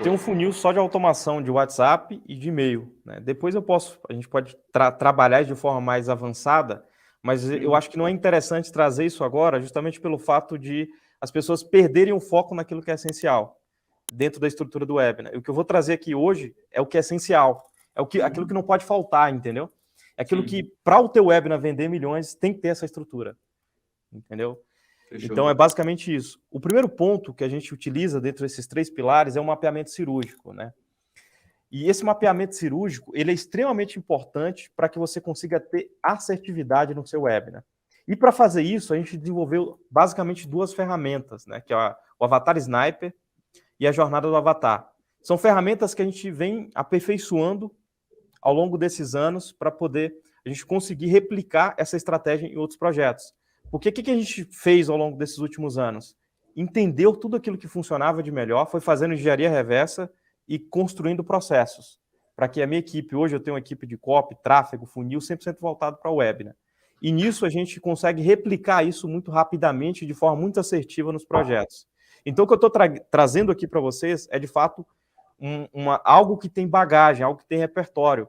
tenho um funil só de automação de WhatsApp e de e-mail, né? Depois a gente pode trabalhar de forma mais avançada, mas eu acho que não é interessante trazer isso agora, justamente pelo fato de as pessoas perderem o foco naquilo que é essencial dentro da estrutura do web, né? O que eu vou trazer aqui hoje é o que é essencial, aquilo que não pode faltar, entendeu? É aquilo que, para o teu webinar vender milhões, tem que ter essa estrutura, entendeu? Fechou. Então, é basicamente isso. O primeiro ponto que a gente utiliza dentro desses 3 pilares é o mapeamento cirúrgico, né? E esse mapeamento cirúrgico, ele é extremamente importante para que você consiga ter assertividade no seu webinar. E para fazer isso, a gente desenvolveu basicamente 2 ferramentas, né? Que é o Avatar Sniper e a Jornada do Avatar. São ferramentas que a gente vem aperfeiçoando ao longo desses anos para poder a gente conseguir replicar essa estratégia em outros projetos. Porque o que a gente fez ao longo desses últimos anos? Entendeu tudo aquilo que funcionava de melhor, foi fazendo engenharia reversa e construindo processos. Para que a minha equipe, hoje eu tenho uma equipe de copy, tráfego, funil, 100% voltado para o web, né? E nisso a gente consegue replicar isso muito rapidamente, de forma muito assertiva nos projetos. Então o que eu estou trazendo aqui para vocês é, de fato, algo que tem bagagem, algo que tem repertório.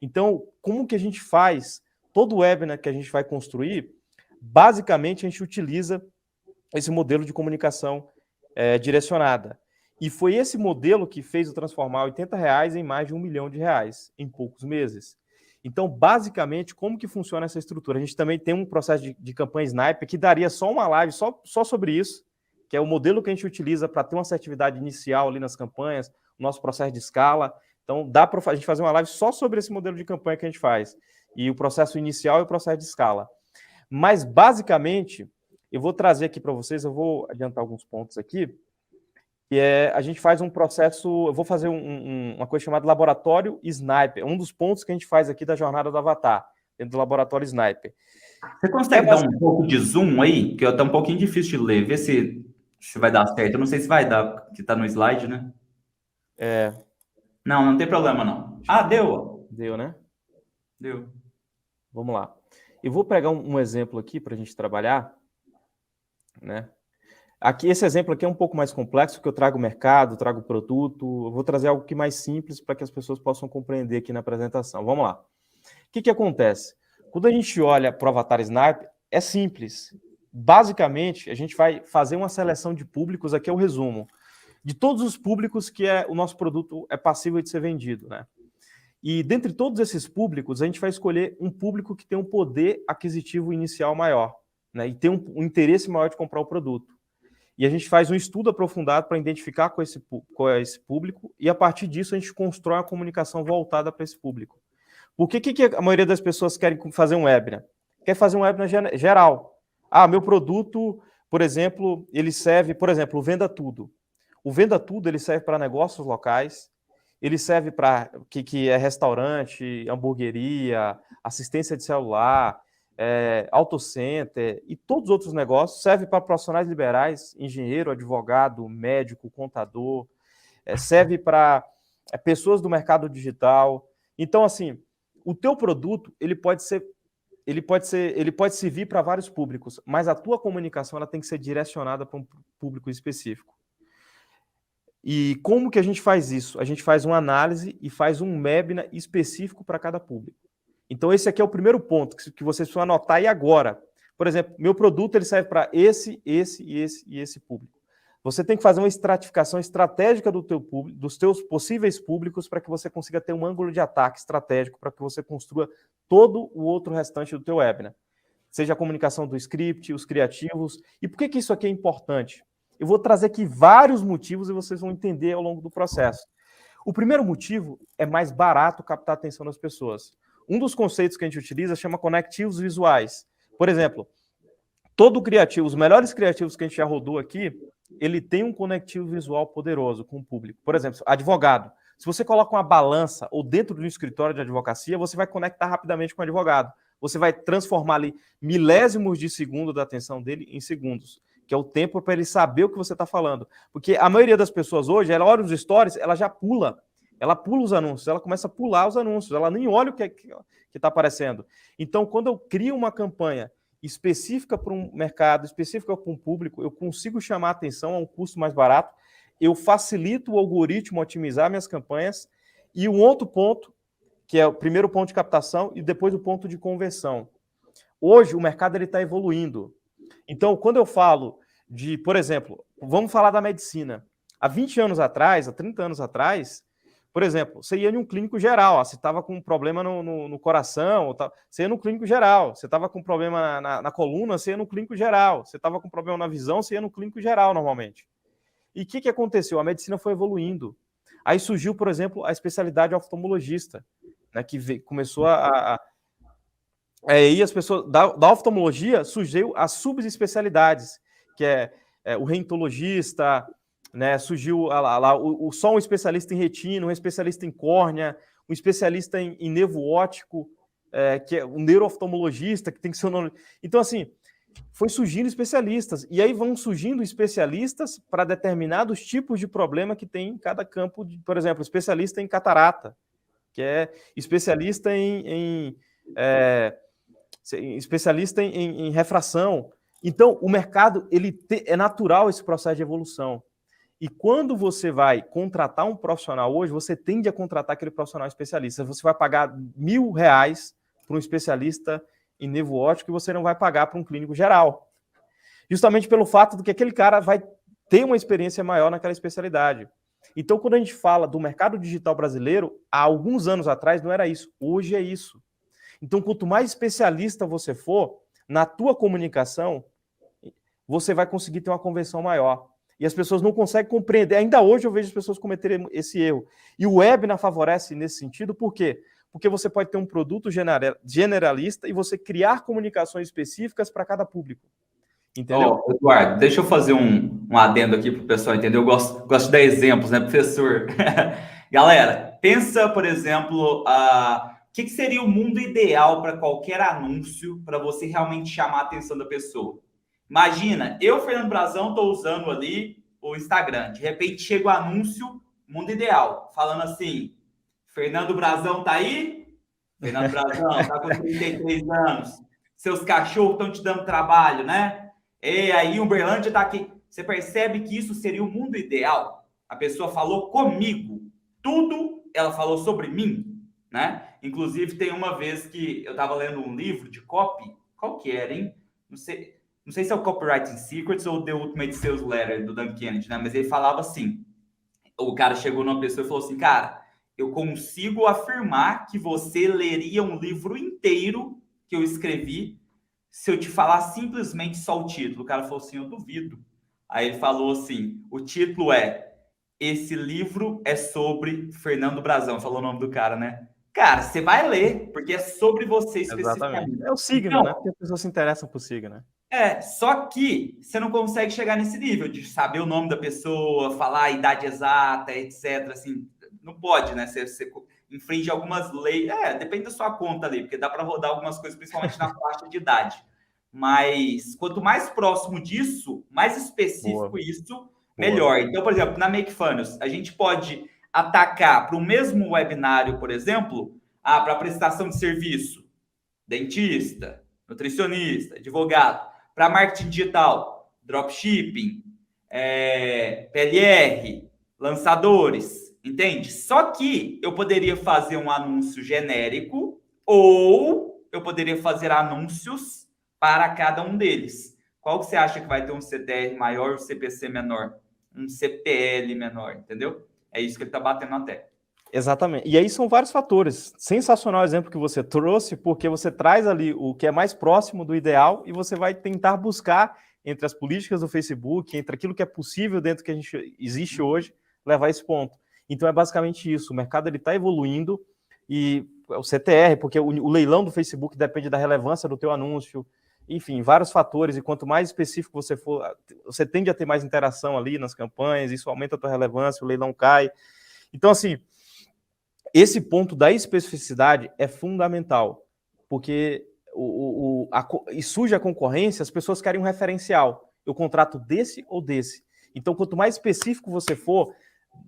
Então, como que a gente faz? Todo webinar que a gente vai construir, basicamente a gente utiliza esse modelo de comunicação direcionada. E foi esse modelo que fez o transformar R$80 em mais de R$1 milhão em poucos meses. Então, basicamente, como que funciona essa estrutura? A gente também tem um processo de campanha Sniper que daria só uma live só sobre isso, que é o modelo que a gente utiliza para ter uma assertividade inicial ali nas campanhas, o nosso processo de escala. Então, dá para a gente fazer uma live só sobre esse modelo de campanha que a gente faz. E o processo inicial e o processo de escala. Mas, basicamente, eu vou trazer aqui para vocês, eu vou adiantar alguns pontos aqui, que a gente faz um processo, eu vou fazer uma coisa chamada laboratório Sniper, um dos pontos que a gente faz aqui da jornada do Avatar, dentro do laboratório Sniper. Você consegue dar um pouco de zoom aí? Que tá um pouquinho difícil de ler, vê se vai dar certo. Eu não sei se vai dar, que tá no slide, né? Não tem problema, não. Ah, deu. Deu, né? Deu. Vamos lá. Eu vou pegar um exemplo aqui para a gente trabalhar, né? Aqui, esse exemplo aqui é um pouco mais complexo, porque eu trago mercado, trago produto, eu vou trazer algo que mais simples para que as pessoas possam compreender aqui na apresentação. Vamos lá. O que acontece? Quando a gente olha para o Avatar Sniper, é simples. Basicamente, a gente vai fazer uma seleção de públicos, aqui é o resumo, de todos os públicos que o nosso produto é passível de ser vendido, né? E dentre todos esses públicos, a gente vai escolher um público que tem um poder aquisitivo inicial maior, né? E tem um interesse maior de comprar o produto. E a gente faz um estudo aprofundado para identificar qual é esse público, e a partir disso a gente constrói uma comunicação voltada para esse público. Por que a maioria das pessoas querem fazer um webinar? Quer fazer um webinar geral. Meu produto, por exemplo, ele serve, por exemplo, o Venda Tudo. O Venda Tudo ele serve para negócios locais, ele serve para que é restaurante, hamburgueria, assistência de celular, auto center e todos os outros negócios, serve para profissionais liberais, engenheiro, advogado, médico, contador, serve para pessoas do mercado digital. Então, assim, o teu produto ele pode servir para vários públicos, mas a tua comunicação ela tem que ser direcionada para um público específico. E como que a gente faz isso? A gente faz uma análise e faz um webinar específico para cada público. Então, esse aqui é o primeiro ponto que vocês precisam anotar aí agora. Por exemplo, meu produto ele serve para esse público. Você tem que fazer uma estratificação estratégica do teu público, dos teus possíveis públicos, para que você consiga ter um ângulo de ataque estratégico, para que você construa todo o outro restante do teu webinar. Seja a comunicação do script, os criativos. E por que isso aqui é importante? Eu vou trazer aqui vários motivos e vocês vão entender ao longo do processo. O primeiro motivo é mais barato captar a atenção das pessoas. Um dos conceitos que a gente utiliza chama conectivos visuais. Por exemplo, todo criativo, os melhores criativos que a gente já rodou aqui, ele tem um conectivo visual poderoso com o público. Por exemplo, advogado. Se você coloca uma balança ou dentro de um escritório de advocacia, você vai conectar rapidamente com o advogado. Você vai transformar ali milésimos de segundo da atenção dele em segundos, que é o tempo para ele saber o que você está falando. Porque a maioria das pessoas hoje, ela olha os stories, ela já pula. Ela pula os anúncios, ela começa a pular os anúncios, ela nem olha o que está aparecendo. Então, quando eu crio uma campanha específica para um mercado, específica para um público, eu consigo chamar a atenção a um custo mais barato eu facilito o algoritmo otimizar minhas campanhas. E um outro ponto, que é o primeiro ponto de captação e depois o ponto de conversão. Hoje, o mercado está evoluindo. Então, quando eu falo de, por exemplo, vamos falar da medicina. Há 20 anos atrás, há 30 anos atrás, por exemplo, você ia em um clínico geral, você estava com um problema no coração, você ia no clínico geral, você estava com problema na coluna, você ia no clínico geral, você estava com problema na visão, você ia no clínico geral normalmente. E o que aconteceu? A medicina foi evoluindo. Aí surgiu, por exemplo, a especialidade oftalmologista, né, que começou aí as pessoas da oftalmologia surgiu as subespecialidades, que é o rentologista, né, surgiu só um especialista em retina, um especialista em córnea, um especialista em nervo óptico, que é um neurooftalmologista, que tem que ser o nome. Então, assim, foi surgindo especialistas, e aí vão surgindo especialistas para determinados tipos de problema que tem em cada campo, por exemplo, especialista em catarata, que é especialista especialista em refração. Então, o mercado, é natural esse processo de evolução. E quando você vai contratar um profissional hoje, você tende a contratar aquele profissional especialista. Você vai pagar R$1.000 para um especialista em nervo óptico e você não vai pagar para um clínico geral. Justamente pelo fato de que aquele cara vai ter uma experiência maior naquela especialidade. Então, quando a gente fala do mercado digital brasileiro, há alguns anos atrás não era isso. Hoje é isso. Então, quanto mais especialista você for na tua comunicação, você vai conseguir ter uma conversão maior. E as pessoas não conseguem compreender. Ainda hoje eu vejo as pessoas cometerem esse erro. E o webinar favorece nesse sentido, por quê? Porque você pode ter um produto generalista e você criar comunicações específicas para cada público. Entendeu? Eduardo, deixa eu fazer um adendo aqui para o pessoal entender. Eu gosto de dar exemplos, né, professor? Galera, pensa, por exemplo, o que seria o mundo ideal para qualquer anúncio para você realmente chamar a atenção da pessoa? Imagina, eu, Fernando Brazão, estou usando ali o Instagram. De repente chega o anúncio, mundo ideal, falando assim: Fernando Brazão tá aí? Fernando Brazão, tá com 33 anos. Seus cachorros estão te dando trabalho, né? E aí, Uberlândia tá aqui. Você percebe que isso seria o mundo ideal? A pessoa falou comigo. Tudo ela falou sobre mim, né? Inclusive, tem uma vez que eu estava lendo um livro de copy. Qual que era, hein? Não sei se é o Copywriting Secrets ou The Ultimate Sales Letter, do Dan Kennedy, né? Mas ele falava assim, o cara chegou numa pessoa e falou assim, cara, eu consigo afirmar que você leria um livro inteiro que eu escrevi se eu te falar simplesmente só o título. O cara falou assim, eu duvido. Aí ele falou assim, o título é Esse livro é sobre Fernando Brazão. Falou o nome do cara, né? Cara, você vai ler, porque é sobre você especificamente. Exatamente. É o signo, então, né? Porque as pessoas se interessam por signo, né? Só que você não consegue chegar nesse nível de saber o nome da pessoa, falar a idade exata, etc. Assim, não pode, né? Você infringe algumas leis. Depende da sua conta ali, porque dá para rodar algumas coisas, principalmente na faixa de idade. Mas quanto mais próximo disso, mais específico isso, melhor. Então, por exemplo, na MakeFunnels, a gente pode atacar para o mesmo webinário, por exemplo, para prestação de serviço, dentista, nutricionista, advogado. Para marketing digital, dropshipping, PLR, lançadores, entende? Só que eu poderia fazer um anúncio genérico ou eu poderia fazer anúncios para cada um deles. Qual que você acha que vai ter um CTR maior ou CPC menor? Um CPL menor, entendeu? É isso que ele está batendo na tecla. Exatamente. E aí são vários fatores. Sensacional o exemplo que você trouxe, porque você traz ali o que é mais próximo do ideal e você vai tentar buscar entre as políticas do Facebook, entre aquilo que é possível dentro que a gente existe hoje, levar esse ponto. Então é basicamente isso. O mercado está evoluindo e o CTR, porque o leilão do Facebook depende da relevância do teu anúncio, enfim, vários fatores. E quanto mais específico você for, você tende a ter mais interação ali nas campanhas, isso aumenta a tua relevância, o leilão cai. Então, assim, esse ponto da especificidade é fundamental, porque e surge a concorrência, as pessoas querem um referencial. Eu contrato desse ou desse. Então, quanto mais específico você for,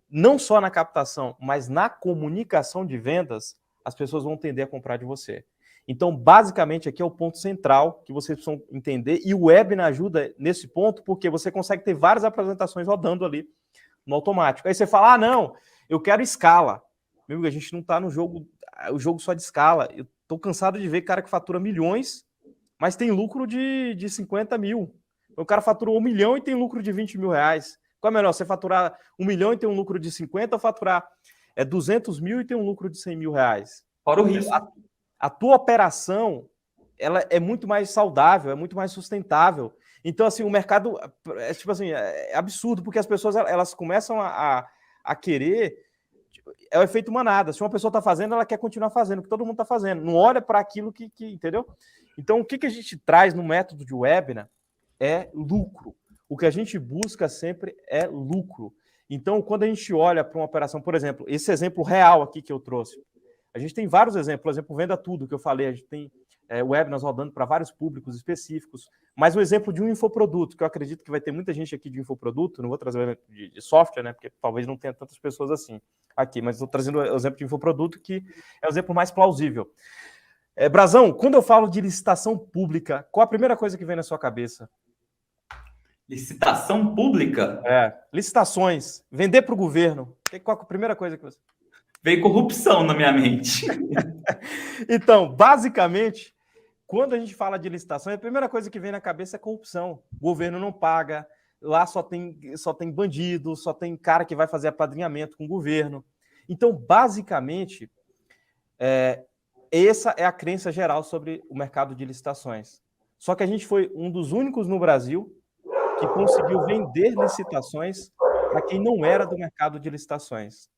não só na captação, mas na comunicação de vendas, as pessoas vão tender a comprar de você. Então, basicamente, aqui é o ponto central que vocês precisam entender, e o webinar ajuda nesse ponto, porque você consegue ter várias apresentações rodando ali no automático. Aí você fala, não, eu quero escala. Meu amigo, a gente não está no jogo, o jogo só de escala. Eu estou cansado de ver cara que fatura milhões, mas tem lucro de 50 mil. O cara faturou 1 milhão e tem lucro de 20 mil reais. Qual é melhor, você faturar 1 milhão e ter um lucro de 50 ou faturar 200 mil e ter um lucro de 100 mil reais? Fora o risco. A tua operação, ela é muito mais saudável, é muito mais sustentável. Então, assim, o mercado tipo assim, é absurdo, porque as pessoas elas começam a querer. É o efeito manada. Se uma pessoa está fazendo, ela quer continuar fazendo, o que todo mundo está fazendo. Não olha para aquilo que. Entendeu? Então, o que a gente traz no método de webinar é lucro. O que a gente busca sempre é lucro. Então, quando a gente olha para uma operação, por exemplo, esse exemplo real aqui que eu trouxe, a gente tem vários exemplos. Por exemplo, Venda Tudo, que eu falei, a gente tem webinars rodando para vários públicos específicos. Mas o exemplo de um infoproduto, que eu acredito que vai ter muita gente aqui de infoproduto, não vou trazer de software, né, porque talvez não tenha tantas pessoas assim aqui, mas estou trazendo o exemplo de infoproduto, que é o exemplo mais plausível. Brazão, quando eu falo de licitação pública, qual a primeira coisa que vem na sua cabeça? Licitação pública? Licitações, vender para o governo. Qual a primeira coisa que você... Veio corrupção na minha mente. Então, basicamente, quando a gente fala de licitação, a primeira coisa que vem na cabeça é corrupção. O governo não paga, lá só tem bandido, só tem cara que vai fazer apadrinhamento com o governo. Então, basicamente, essa é a crença geral sobre o mercado de licitações. Só que a gente foi um dos únicos no Brasil que conseguiu vender licitações para quem não era do mercado de licitações.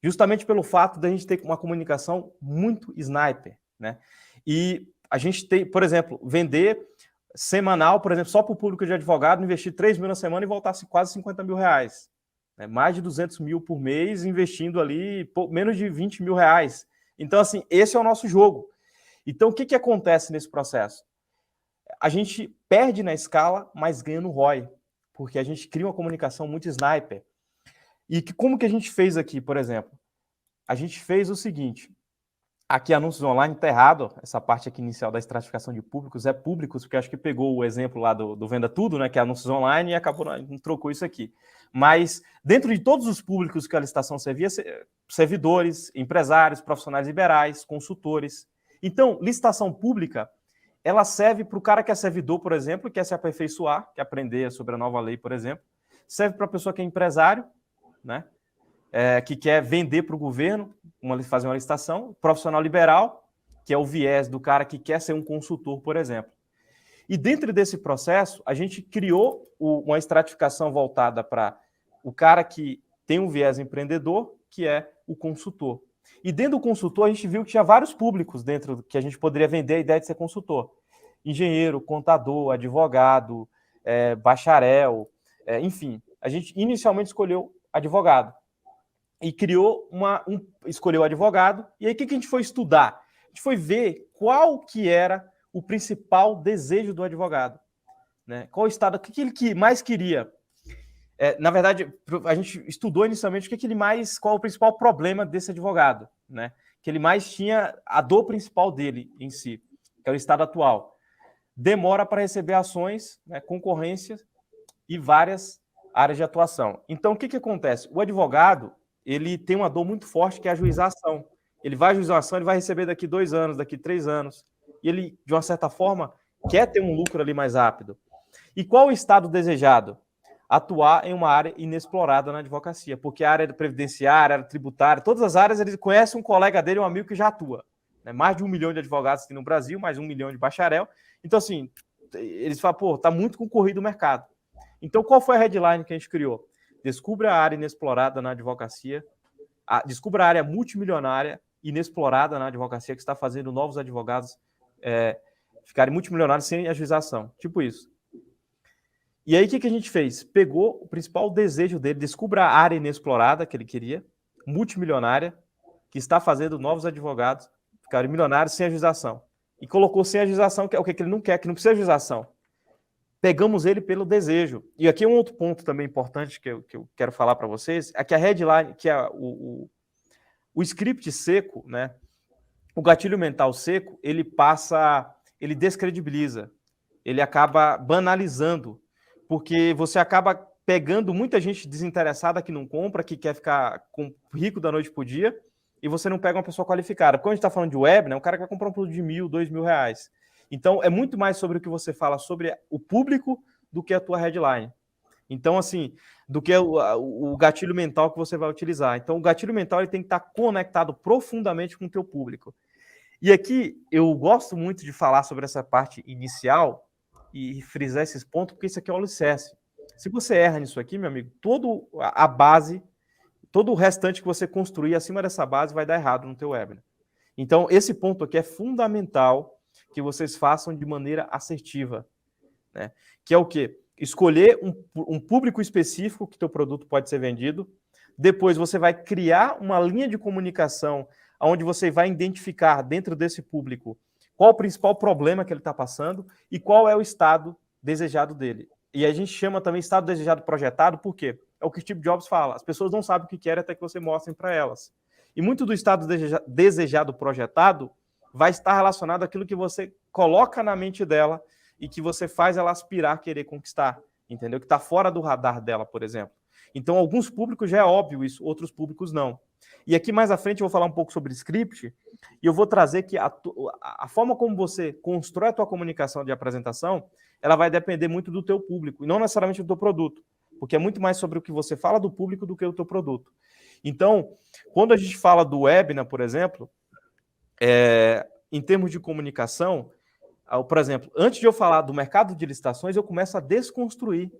Justamente pelo fato de a gente ter uma comunicação muito sniper, né? E a gente tem, por exemplo, vender semanal, por exemplo, só para o público de advogado, investir 3 mil na semana e voltar quase 50 mil reais. Né? Mais de 200 mil por mês, investindo ali menos de 20 mil reais. Então, assim, esse é o nosso jogo. Então, o que acontece nesse processo? A gente perde na escala, mas ganha no ROI, porque a gente cria uma comunicação muito sniper. E como que a gente fez aqui, por exemplo? A gente fez o seguinte, aqui anúncios online está errado, essa parte aqui inicial da estratificação de públicos é públicos, porque acho que pegou o exemplo lá do Venda Tudo, né, que é anúncios online, e acabou, não trocou isso aqui. Mas dentro de todos os públicos que a licitação servia, servidores, empresários, profissionais liberais, consultores. Então, licitação pública, ela serve para o cara que é servidor, por exemplo, quer se aperfeiçoar, quer aprender sobre a nova lei, por exemplo. Serve para a pessoa que é empresário, né? Que quer vender para o governo, fazer uma licitação. Profissional liberal, que é o viés do cara que quer ser um consultor, por exemplo. E dentro desse processo, a gente criou uma estratificação voltada para o cara que tem um viés empreendedor, que é o consultor. E dentro do consultor, a gente viu que tinha vários públicos dentro que a gente poderia vender a ideia de ser consultor. Engenheiro, contador, advogado, bacharel, enfim. A gente inicialmente escolheu advogado. E escolheu advogado. E aí, o que a gente foi estudar? A gente foi ver qual que era o principal desejo do advogado. Né? Qual estado, o que ele mais queria? Na verdade, a gente estudou inicialmente qual o principal problema desse advogado, né? Que ele mais tinha, a dor principal dele em si, que é o estado atual. Demora para receber ações, né, concorrência e várias áreas de atuação. Então, o que acontece? O advogado, ele tem uma dor muito forte, que é ajuizar a ação. Ele vai ajuizar a ação, ele vai receber daqui 2 anos, daqui 3 anos. E ele, de uma certa forma, quer ter um lucro ali mais rápido. E qual o estado desejado? Atuar em uma área inexplorada na advocacia, porque a área previdenciária, a área tributária, todas as áreas, ele conhece um colega dele, um amigo que já atua. Né? Mais de 1 milhão de advogados aqui no Brasil, mais 1 milhão de bacharel. Então, assim, eles falam, tá muito concorrido o mercado. Então, qual foi a headline que a gente criou? Descubra a área inexplorada na advocacia, descubra a área multimilionária inexplorada na advocacia, que está fazendo novos advogados ficarem multimilionários sem ajuização. Tipo isso. E aí, o que a gente fez? Pegou o principal desejo dele, descubra a área inexplorada que ele queria, multimilionária, que está fazendo novos advogados ficarem milionários sem ajuização. E colocou sem ajuização, que é o que ele não quer, que não precisa de ajuização. Pegamos ele pelo desejo. E aqui um outro ponto também importante que eu quero falar para vocês, é que a headline, que é o script seco, né? O gatilho mental seco, ele descredibiliza, ele acaba banalizando, porque você acaba pegando muita gente desinteressada que não compra, que quer ficar rico da noite pro dia, e você não pega uma pessoa qualificada. Porque quando a gente está falando de web, né, o cara quer comprar um produto de R$1.000, R$2.000. Então, é muito mais sobre o que você fala sobre o público do que a tua headline. Então, assim, do que o gatilho mental que você vai utilizar. Então, o gatilho mental ele tem que estar conectado profundamente com o teu público. E aqui, eu gosto muito de falar sobre essa parte inicial e frisar esses pontos, porque isso aqui é o alicerce. Se você erra nisso aqui, meu amigo, toda a base, todo o restante que você construir acima dessa base vai dar errado no teu webinar. Então, esse ponto aqui é fundamental que vocês façam de maneira assertiva, né? Que é o quê? Escolher um público específico que teu produto pode ser vendido. Depois você vai criar uma linha de comunicação onde você vai identificar dentro desse público qual o principal problema que ele está passando e qual é o estado desejado dele. E a gente chama também estado desejado projetado, por quê? É o que o Steve Jobs fala. As pessoas não sabem o que querem até que você mostre para elas. E muito do estado desejado projetado vai estar relacionado àquilo que você coloca na mente dela e que você faz ela aspirar a querer conquistar, entendeu? Que está fora do radar dela, por exemplo. Então, alguns públicos já é óbvio isso, outros públicos não. E aqui mais à frente eu vou falar um pouco sobre script e eu vou trazer que a forma como você constrói a tua comunicação de apresentação, ela vai depender muito do teu público e não necessariamente do teu produto, porque é muito mais sobre o que você fala do público do que o teu produto. Então, quando a gente fala do webinar, por exemplo, em termos de comunicação, por exemplo, antes de eu falar do mercado de licitações, eu começo a desconstruir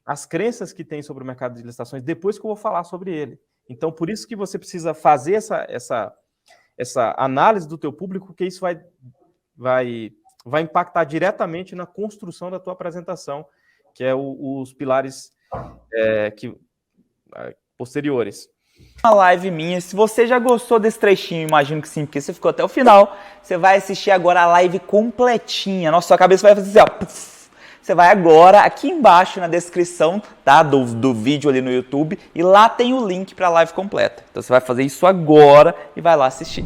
as crenças que tem sobre o mercado de licitações depois que eu vou falar sobre ele. Então, por isso que você precisa fazer essa análise do teu público, porque isso vai impactar diretamente na construção da tua apresentação, que é os pilares posteriores. Uma live minha, se você já gostou desse trechinho, imagino que sim, porque você ficou até o final, você vai assistir agora a live completinha. Nossa, sua cabeça vai fazer assim, ó. Puff. Você vai agora aqui embaixo na descrição, tá, do vídeo ali no YouTube, e lá tem o link para a live completa. Então você vai fazer isso agora e vai lá assistir.